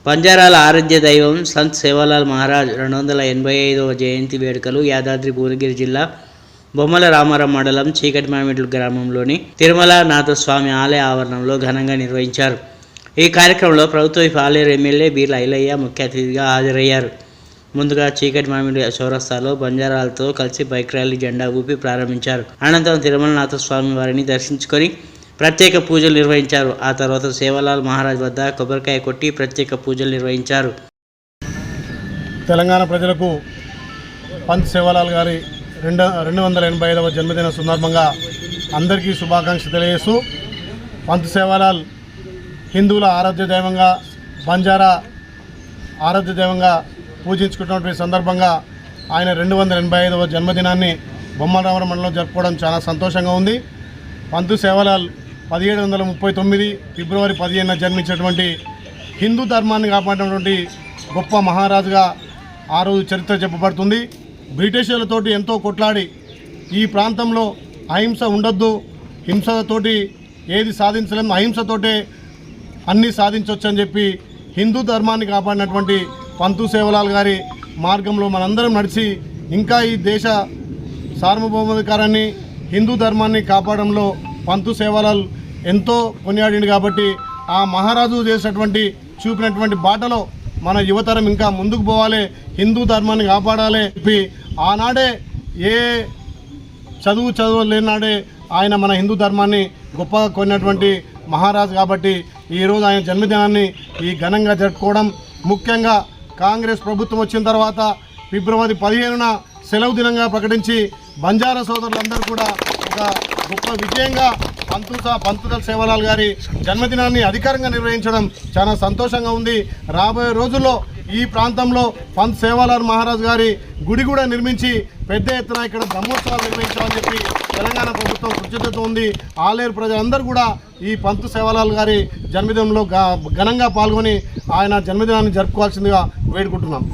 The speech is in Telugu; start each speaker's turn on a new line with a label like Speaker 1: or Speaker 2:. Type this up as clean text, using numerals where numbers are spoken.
Speaker 1: బంజారాల ఆరాధ్య దైవం సంత్ సేవాలాల్ మహారాజ్ 285వ జయంతి వేడుకలు యాదాద్రి భువనగిరి జిల్లా బొమ్మల రామారం మండలం చీకటి మామిడ్ల గ్రామంలోని తిరుమల నాథస్వామి ఆలయ ఆవరణంలో ఘనంగా నిర్వహించారు. ఈ కార్యక్రమంలో ప్రభుత్వ పాలేరు ఎమ్మెల్యే బీర్ల ఐలయ్య ముఖ్య అతిథిగా హాజరయ్యారు. ముందుగా చీకటి మామిడి చౌరస్తాలో బంజారాలతో కలిసి బైక్ ర్యాలీ జెండా ఊపి ప్రారంభించారు. అనంతరం తిరుమల నాథస్వామి వారిని దర్శించుకొని ప్రత్యేక పూజలు నిర్వహించారు. ఆ తర్వాత సేవాలాల్ మహారాజ్ వద్ద కొబ్బరికాయ కొట్టి ప్రత్యేక పూజలు నిర్వహించారు.
Speaker 2: తెలంగాణ ప్రజలకు పంత్ సేవాలాల్ గారి 285వ జన్మదిన సందర్భంగా అందరికీ శుభాకాంక్షలు తెలియజేస్తూ, పంత్ సేవాలాల్ హిందువుల ఆరాధ్య దైవంగా, బంజారా ఆరాధ్య దైవంగా పూజించుకున్నటువంటి సందర్భంగా ఆయన 285వ జన్మదినాన్ని బొమ్మలరామరం మండలంలో జరుపుకోవడం చాలా సంతోషంగా ఉంది. పంత్ సేవాలాల్ 1739 ఫిబ్రవరి 15న జన్మించినటువంటి హిందూ ధర్మాన్ని కాపాడినటువంటి గొప్ప మహారాజుగా ఆ రోజు చరిత్ర చెప్పబడుతుంది. బ్రిటిషర్లతోటి ఎంతో కొట్లాడి ఈ ప్రాంతంలో అహింస ఉండొద్దు, హింసతోటి ఏది సాధించలేము, అహింసతోటే అన్నీ సాధించవచ్చు అని చెప్పి హిందూ ధర్మాన్ని కాపాడినటువంటి పంత్ సేవాలాల్ గారి మార్గంలో మనందరం నడిచి ఇంకా ఈ దేశ సార్వభౌమాధికారాన్ని, హిందూ ధర్మాన్ని కాపాడంలో పంత్ సేవాలాల్ ఎంతో కొనియాడింది. కాబట్టి ఆ మహారాజు చేసినటువంటి చూపినటువంటి బాటలో మన యువతరం ఇంకా ముందుకు పోవాలి, హిందూ ధర్మాన్ని కాపాడాలి చెప్పి ఆనాడే ఏ చదువు లేనాడే ఆయన మన హిందూ ధర్మాన్ని గొప్పగా కొన్నటువంటి మహారాజు. కాబట్టి ఈరోజు ఆయన జన్మదినాన్ని ఈ ఘనంగా జరుపుకోవడం, ముఖ్యంగా కాంగ్రెస్ ప్రభుత్వం వచ్చిన తర్వాత ఫిబ్రవరి 15న సెలవు దినంగా ప్రకటించి బంజారా సోదరులందరూ కూడా ఒక గొప్ప విజయంగా పంత్ సేవాలాల్ గారి జన్మదినాన్ని అధికారంగా నిర్వహించడం చాలా సంతోషంగా ఉంది. రాబోయే రోజుల్లో ఈ ప్రాంతంలో పంత్ సేవాలాల్ మహారాజ్ గారి గుడి కూడా నిర్మించి పెద్ద ఎత్తున ఇక్కడ బ్రహ్మోత్సవాలు నిర్వహించాలని చెప్పి తెలంగాణ ప్రభుత్వం కృతజ్ఞత ఉంది. ఆలేరు ప్రజలందరూ కూడా ఈ పంత్ సేవాలాల్ గారి జన్మదినంలో ఘనంగా పాల్గొని ఆయన జన్మదినాన్ని జరుపుకోవాల్సిందిగా వేడుకుంటున్నాం.